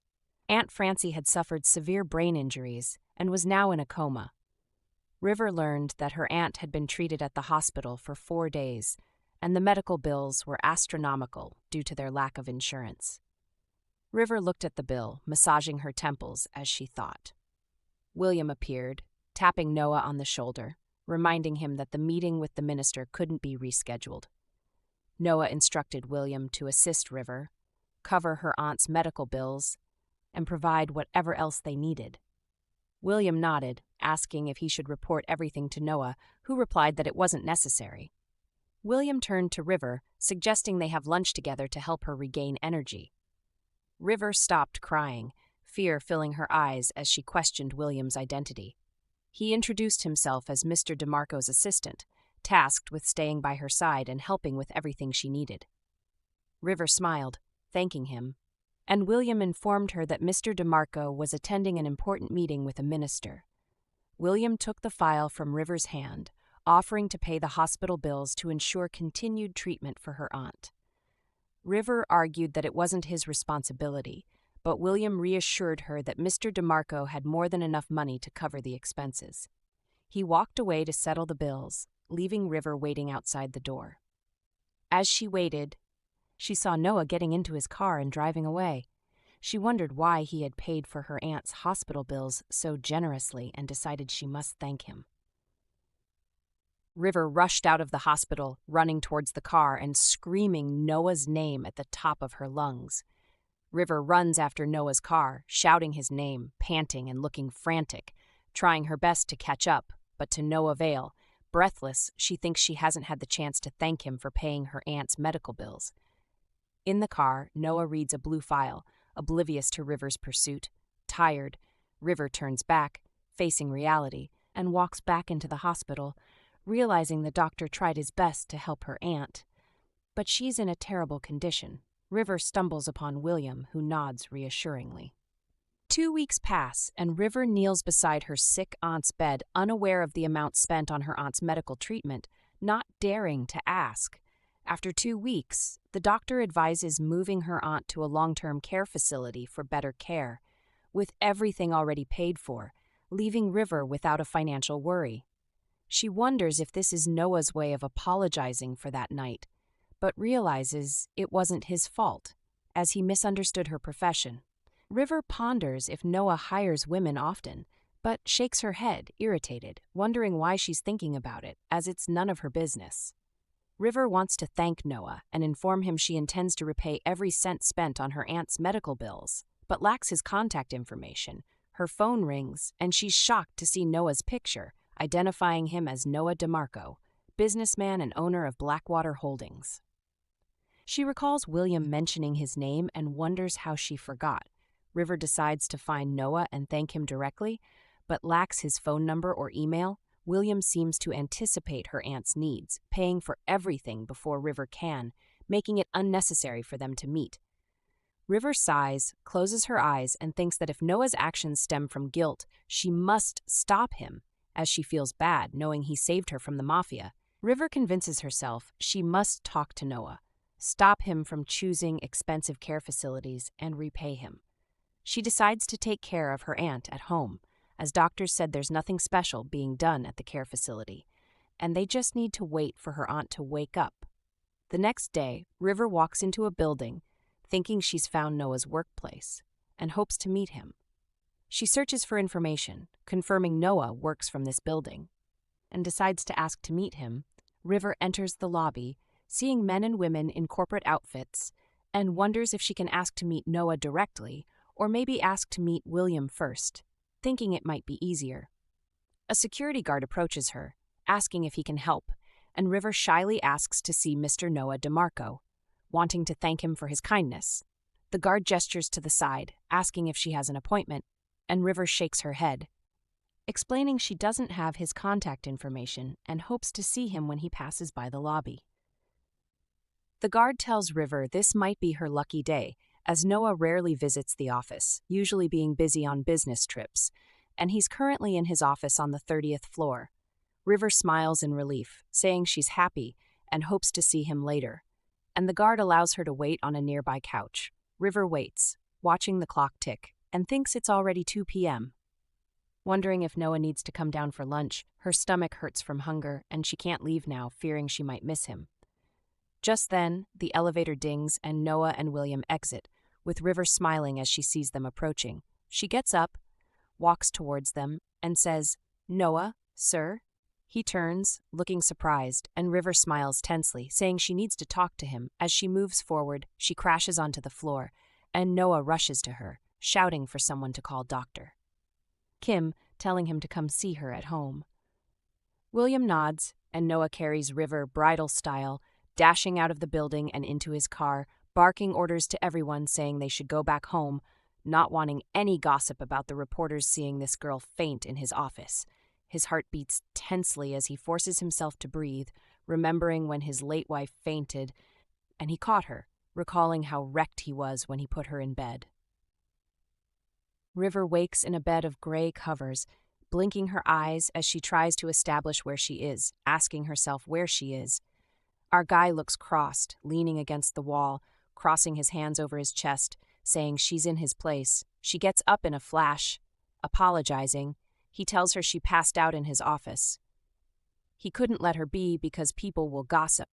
Aunt Francie had suffered severe brain injuries and was now in a coma. River learned that her aunt had been treated at the hospital for 4 days, and the medical bills were astronomical due to their lack of insurance. River looked at the bill, massaging her temples as she thought. William appeared, tapping Noah on the shoulder, reminding him that the meeting with the minister couldn't be rescheduled. Noah instructed William to assist River, cover her aunt's medical bills, and provide whatever else they needed. William nodded, asking if he should report everything to Noah, who replied that it wasn't necessary. William turned to River, suggesting they have lunch together to help her regain energy. River stopped crying, fear filling her eyes as she questioned William's identity. He introduced himself as Mr. DeMarco's assistant, tasked with staying by her side and helping with everything she needed. River smiled, thanking him, and William informed her that Mr. DeMarco was attending an important meeting with a minister. William took the file from River's hand, offering to pay the hospital bills to ensure continued treatment for her aunt. River argued that it wasn't his responsibility, but William reassured her that Mr. DeMarco had more than enough money to cover the expenses. He walked away to settle the bills, leaving River waiting outside the door. As she waited, she saw Noah getting into his car and driving away. She wondered why he had paid for her aunt's hospital bills so generously and decided she must thank him. River rushed out of the hospital, running towards the car and screaming Noah's name at the top of her lungs. River runs after Noah's car, shouting his name, panting and looking frantic, trying her best to catch up, but to no avail. Breathless, she thinks she hasn't had the chance to thank him for paying her aunt's medical bills. In the car, Noah reads a blue file, oblivious to River's pursuit. Tired, River turns back, facing reality, and walks back into the hospital, realizing the doctor tried his best to help her aunt. But she's in a terrible condition. River stumbles upon William, who nods reassuringly. 2 weeks pass, and River kneels beside her sick aunt's bed, unaware of the amount spent on her aunt's medical treatment, not daring to ask. After 2 weeks, the doctor advises moving her aunt to a long-term care facility for better care, with everything already paid for, leaving River without a financial worry. She wonders if this is Noah's way of apologizing for that night, but realizes it wasn't his fault, as he misunderstood her profession. River ponders if Noah hires women often, but shakes her head, irritated, wondering why she's thinking about it, as it's none of her business. River wants to thank Noah and inform him she intends to repay every cent spent on her aunt's medical bills, but lacks his contact information. Her phone rings, and she's shocked to see Noah's picture, identifying him as Noah DeMarco, businessman and owner of Blackwater Holdings. She recalls William mentioning his name and wonders how she forgot. River decides to find Noah and thank him directly, but lacks his phone number or email. William seems to anticipate her aunt's needs, paying for everything before River can, making it unnecessary for them to meet. River sighs, closes her eyes, and thinks that if Noah's actions stem from guilt, she must stop him, as she feels bad knowing he saved her from the mafia. River convinces herself she must talk to Noah, stop him from choosing expensive care facilities, and repay him. She decides to take care of her aunt at home, as doctors said there's nothing special being done at the care facility, and they just need to wait for her aunt to wake up. The next day, River walks into a building, thinking she's found Noah's workplace, and hopes to meet him. She searches for information, confirming Noah works from this building, and decides to ask to meet him. River enters the lobby, seeing men and women in corporate outfits, and wonders if she can ask to meet Noah directly, or maybe ask to meet William first, thinking it might be easier. A security guard approaches her, asking if he can help, and River shyly asks to see Mr. Noah DeMarco, wanting to thank him for his kindness. The guard gestures to the side, asking if she has an appointment, and River shakes her head, explaining she doesn't have his contact information and hopes to see him when he passes by the lobby. The guard tells River this might be her lucky day, as Noah rarely visits the office, usually being busy on business trips, and he's currently in his office on the 30th floor. River smiles in relief, saying she's happy and hopes to see him later, and the guard allows her to wait on a nearby couch. River waits, watching the clock tick, and thinks it's already 2 p.m. Wondering if Noah needs to come down for lunch, her stomach hurts from hunger, and she can't leave now, fearing she might miss him. Just then, the elevator dings and Noah and William exit, with River smiling as she sees them approaching. She gets up, walks towards them, and says, "Noah, sir?" He turns, looking surprised, and River smiles tensely, saying she needs to talk to him. As she moves forward, she crashes onto the floor, and Noah rushes to her, shouting for someone to call Dr. Kim, telling him to come see her at home. William nods, and Noah carries River bridal style, dashing out of the building and into his car, barking orders to everyone saying they should go back home, not wanting any gossip about the reporters seeing this girl faint in his office. His heart beats tensely as he forces himself to breathe, remembering when his late wife fainted, and he caught her, recalling how wrecked he was when he put her in bed. River wakes in a bed of gray covers, blinking her eyes as she tries to establish where she is, asking herself where she is. Our guy looks crossed, leaning against the wall, crossing his hands over his chest, saying she's in his place. She gets up in a flash, apologizing. He tells her she passed out in his office. He couldn't let her be because people will gossip.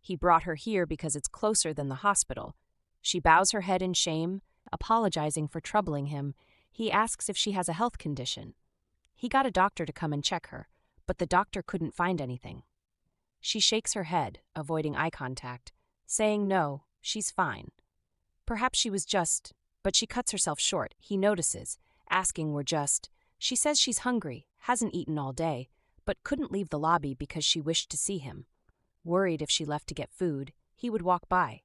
He brought her here because it's closer than the hospital. She bows her head in shame, apologizing for troubling him. He asks if she has a health condition. He got a doctor to come and check her, but the doctor couldn't find anything. She shakes her head, avoiding eye contact, saying no, she's fine. Perhaps she was but she cuts herself short. He notices, asking she says she's hungry, hasn't eaten all day, but couldn't leave the lobby because she wished to see him. Worried if she left to get food, he would walk by,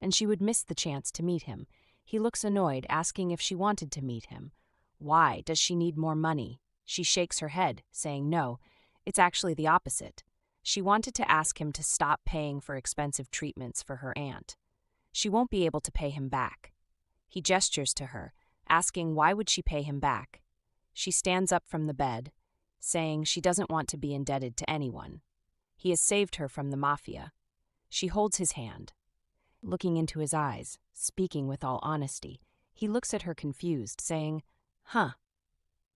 and she would miss the chance to meet him. He looks annoyed, asking if she wanted to meet him. Why? Does she need more money? She shakes her head, saying no, it's actually the opposite. She wanted to ask him to stop paying for expensive treatments for her aunt. She won't be able to pay him back. He gestures to her, asking why would she pay him back. She stands up from the bed, saying she doesn't want to be indebted to anyone. He has saved her from the mafia. She holds his hand, looking into his eyes, speaking with all honesty. He looks at her confused, saying, "Huh."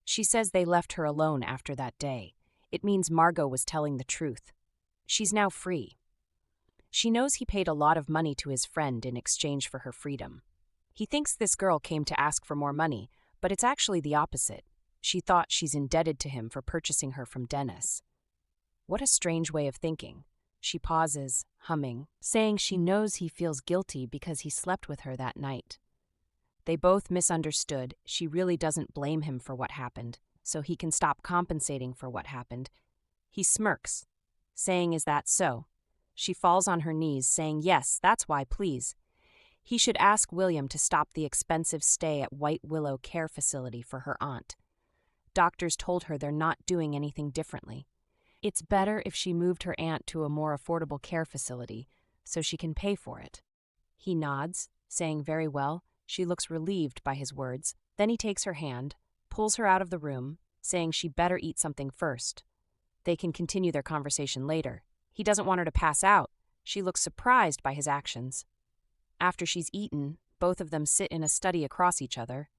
She says they left her alone after that day. It means Margot was telling the truth. She's now free. She knows he paid a lot of money to his friend in exchange for her freedom. He thinks this girl came to ask for more money, but it's actually the opposite. She thought she's indebted to him for purchasing her from Dennis. What a strange way of thinking. She pauses, humming, saying she knows he feels guilty because he slept with her that night. They both misunderstood. She really doesn't blame him for what happened, so he can stop compensating for what happened. He smirks, saying, "Is that so?" She falls on her knees, saying, "Yes, that's why, please." He should ask William to stop the expensive stay at White Willow Care Facility for her aunt. Doctors told her they're not doing anything differently. It's better if she moved her aunt to a more affordable care facility, so she can pay for it. He nods, saying very well. She looks relieved by his words. Then he takes her hand, pulls her out of the room, saying she better eat something first. They can continue their conversation later. He doesn't want her to pass out. She looks surprised by his actions. After she's eaten, both of them sit in a study across each other,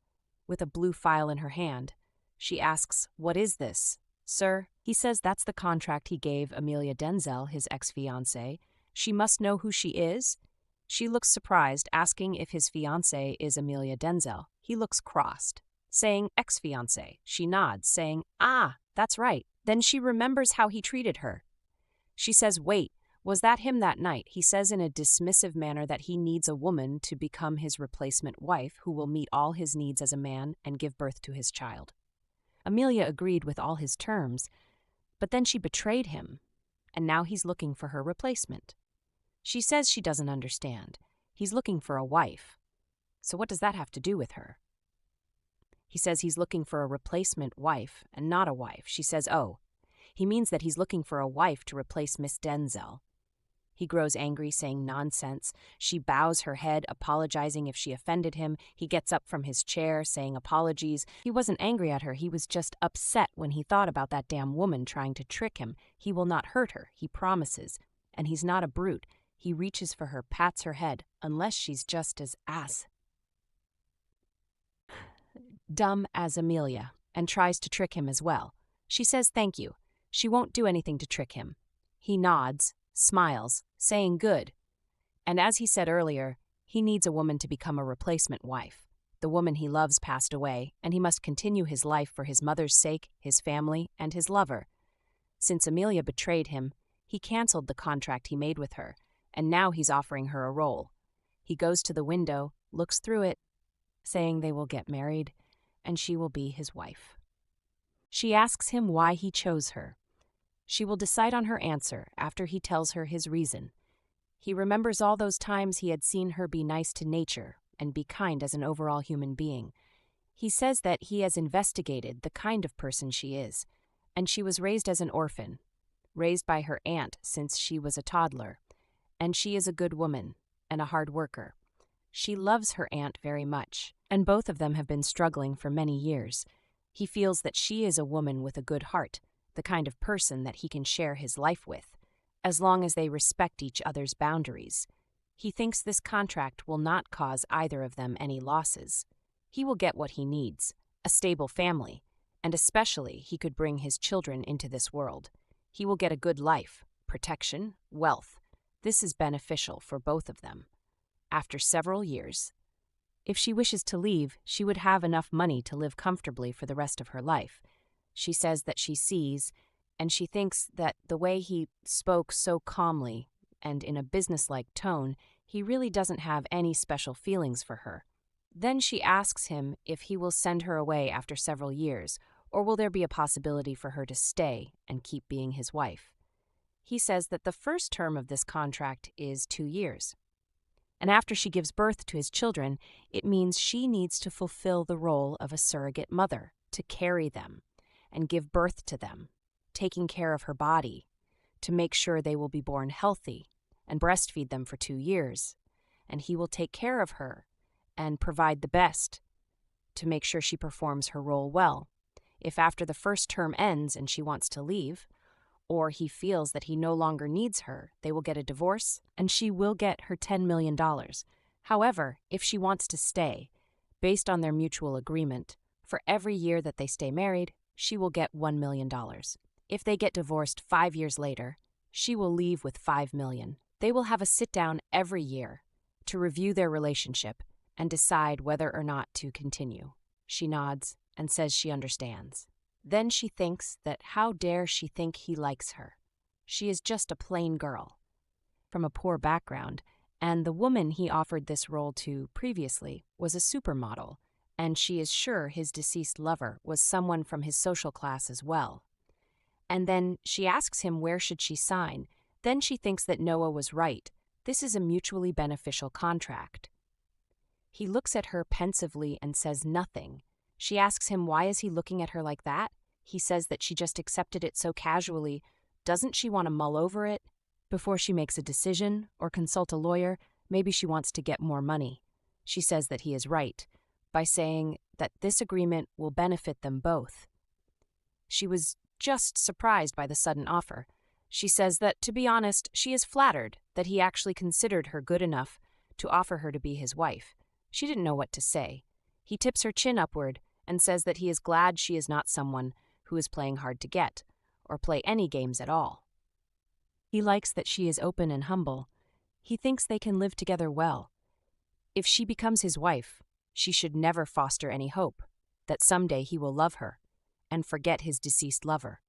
with a blue file in her hand. She asks, "What is this, sir?" He says that's the contract he gave Amelia Denzel, his ex-fiancé. She must know who she is. She looks surprised, asking if his fiancé is Amelia Denzel. He looks crossed, saying ex-fiancé. She nods, saying, "Ah, that's right." Then she remembers how he treated her. She says, "Wait, was that him that night?" He says in a dismissive manner that he needs a woman to become his replacement wife who will meet all his needs as a man and give birth to his child. Amelia agreed with all his terms, but then she betrayed him, and now he's looking for her replacement. She says she doesn't understand. He's looking for a wife. So what does that have to do with her? He says he's looking for a replacement wife and not a wife. She says, "Oh, he means that he's looking for a wife to replace Miss Denzel." He grows angry, saying nonsense. She bows her head, apologizing if she offended him. He gets up from his chair, saying apologies. He wasn't angry at her. He was just upset when he thought about that damn woman trying to trick him. He will not hurt her, he promises. And he's not a brute. He reaches for her, pats her head, unless she's just as dumb as Amelia, and tries to trick him as well. She says thank you. She won't do anything to trick him. He nods, smiles, saying good. And as he said earlier, he needs a woman to become a replacement wife. The woman he loves passed away, and he must continue his life for his mother's sake, his family, and his lover. Since Amelia betrayed him, he canceled the contract he made with her, and now he's offering her a role. He goes to the window, looks through it, saying they will get married, and she will be his wife. She asks him why he chose her. She will decide on her answer after he tells her his reason. He remembers all those times he had seen her be nice to nature and be kind as an overall human being. He says that he has investigated the kind of person she is. and she was raised as an orphan, raised by her aunt since she was a toddler, and she is a good woman and a hard worker. She loves her aunt very much, and both of them have been struggling for many years. He feels that she is a woman with a good heart, the kind of person that he can share his life with, as long as they respect each other's boundaries. He thinks this contract will not cause either of them any losses. He will get what he needs, a stable family, and especially he could bring his children into this world. He will get a good life, protection, wealth. This is beneficial for both of them. After several years, if she wishes to leave, she would have enough money to live comfortably for the rest of her life. She says that she sees, and she thinks that the way he spoke so calmly and in a businesslike tone, he really doesn't have any special feelings for her. Then she asks him if he will send her away after several years, or will there be a possibility for her to stay and keep being his wife. He says that the first term of this contract is 2 years. And after she gives birth to his children, it means she needs to fulfill the role of a surrogate mother, to carry them and give birth to them, taking care of her body, to make sure they will be born healthy, and breastfeed them for 2 years. And he will take care of her and provide the best to make sure she performs her role well. If after the first term ends and she wants to leave, or he feels that he no longer needs her, they will get a divorce, and she will get her $10 million. However, if she wants to stay, based on their mutual agreement, for every year that they stay married, she will get $1 million. If they get divorced 5 years later, she will leave with $5 million. They will have a sit-down every year to review their relationship and decide whether or not to continue. She nods and says she understands. Then she thinks that how dare she think he likes her. She is just a plain girl from a poor background, and the woman he offered this role to previously was a supermodel, and she is sure his deceased lover was someone from his social class as well. And then she asks him where should she sign. Then she thinks that Noah was right. This is a mutually beneficial contract. He looks at her pensively and says nothing. She asks him why is he looking at her like that? He says that she just accepted it so casually. Doesn't she want to mull over it before she makes a decision or consult a lawyer? Maybe she wants to get more money. She says that he is right by saying that this agreement will benefit them both. She was just surprised by the sudden offer. She says that, to be honest, she is flattered that he actually considered her good enough to offer her to be his wife. She didn't know what to say. He tips her chin upward and says that he is glad she is not someone who is playing hard to get, or play any games at all. He likes that she is open and humble. He thinks they can live together well. If she becomes his wife, she should never foster any hope that someday he will love her and forget his deceased lover.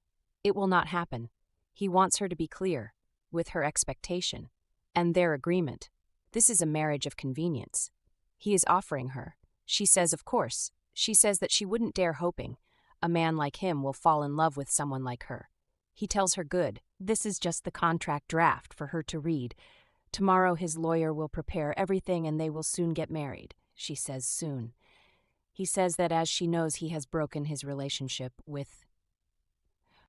It will not happen. He wants her to be clear with her expectation and their agreement. This is a marriage of convenience. He is offering her. She says, of course. She says that she wouldn't dare hoping a man like him will fall in love with someone like her. He tells her good. This is just the contract draft for her to read. Tomorrow his lawyer will prepare everything and they will soon get married. She says soon. He says that as she knows he has broken his relationship with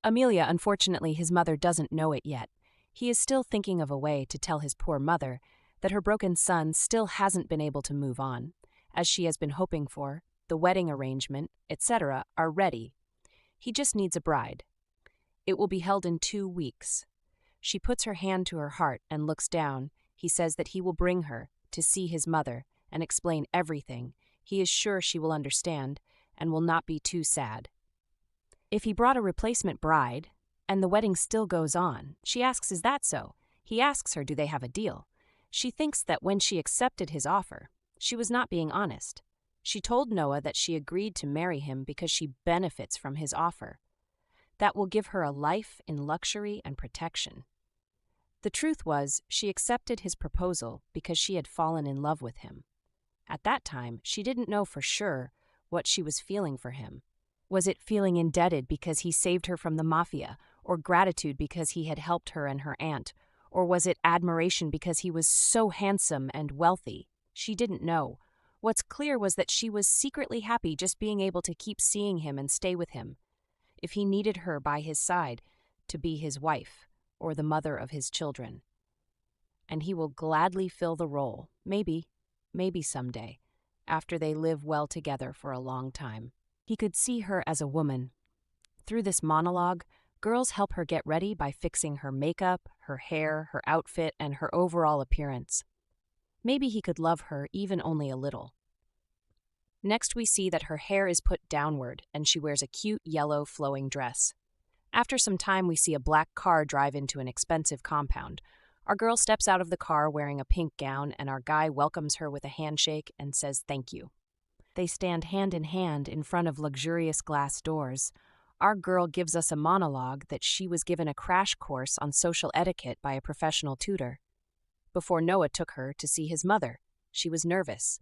Amelia. Unfortunately, his mother doesn't know it yet. He is still thinking of a way to tell his poor mother that her broken son still hasn't been able to move on, as she has been hoping for. The wedding arrangement, etc., are ready. He just needs a bride. It will be held in 2 weeks. She puts her hand to her heart and looks down. He says that he will bring her to see his mother and explain everything. He is sure she will understand and will not be too sad. If he brought a replacement bride and the wedding still goes on, she asks, is that so? He asks her, do they have a deal? She thinks that when she accepted his offer, she was not being honest. She told Noah that she agreed to marry him because she benefits from his offer. That will give her a life in luxury and protection. The truth was, she accepted his proposal because she had fallen in love with him. At that time, she didn't know for sure what she was feeling for him. Was it feeling indebted because he saved her from the mafia, or gratitude because he had helped her and her aunt, or was it admiration because he was so handsome and wealthy? She didn't know. What's clear was that she was secretly happy just being able to keep seeing him and stay with him. if he needed her by his side to be his wife or the mother of his children. And he will gladly fill the role, maybe someday, after they live well together for a long time. He could see her as a woman. Through this monologue, girls help her get ready by fixing her makeup, her hair, her outfit, and her overall appearance. Maybe he could love her even only a little. Next, we see that her hair is put downward and she wears a cute yellow flowing dress. After some time, we see a black car drive into an expensive compound. Our girl steps out of the car wearing a pink gown, and our guy welcomes her with a handshake and says thank you. They stand hand in front of luxurious glass doors. Our girl gives us a monologue that she was given a crash course on social etiquette by a professional tutor. Before Noah took her to see his mother, she was nervous.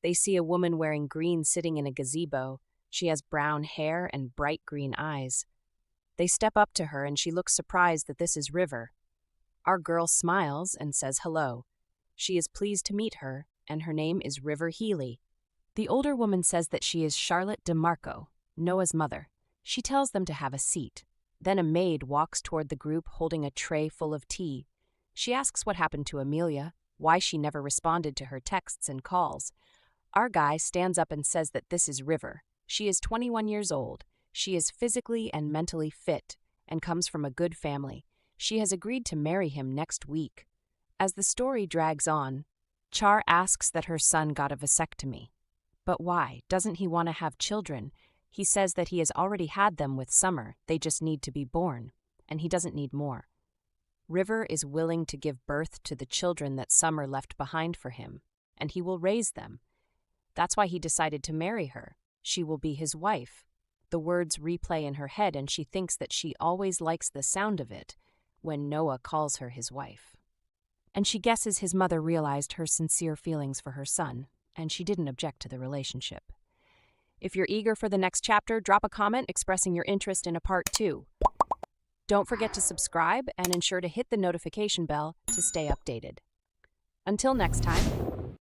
They see a woman wearing green sitting in a gazebo. She has brown hair and bright green eyes. They step up to her and she looks surprised that this is River. Our girl smiles and says hello. She is pleased to meet her, and her name is River Healy. The older woman says that she is Charlotte DeMarco, Noah's mother. She tells them to have a seat. Then a maid walks toward the group holding a tray full of tea. She asks what happened to Amelia, why she never responded to her texts and calls. Our guy stands up and says that this is River. She is 21 years old. She is physically and mentally fit and comes from a good family. She has agreed to marry him next week. As the story drags on, Char asks that her son got a vasectomy. But why? Doesn't he want to have children? He says that he has already had them with Summer. They just need to be born, and he doesn't need more. River is willing to give birth to the children that Summer left behind for him, and he will raise them. That's why he decided to marry her. She will be his wife. The words replay in her head, and she thinks that she always likes the sound of it when Noah calls her his wife. And she guesses his mother realized her sincere feelings for her son, and she didn't object to the relationship. If you're eager for the next chapter, drop a comment expressing your interest in a part 2. Don't forget to subscribe and ensure to hit the notification bell to stay updated. Until next time,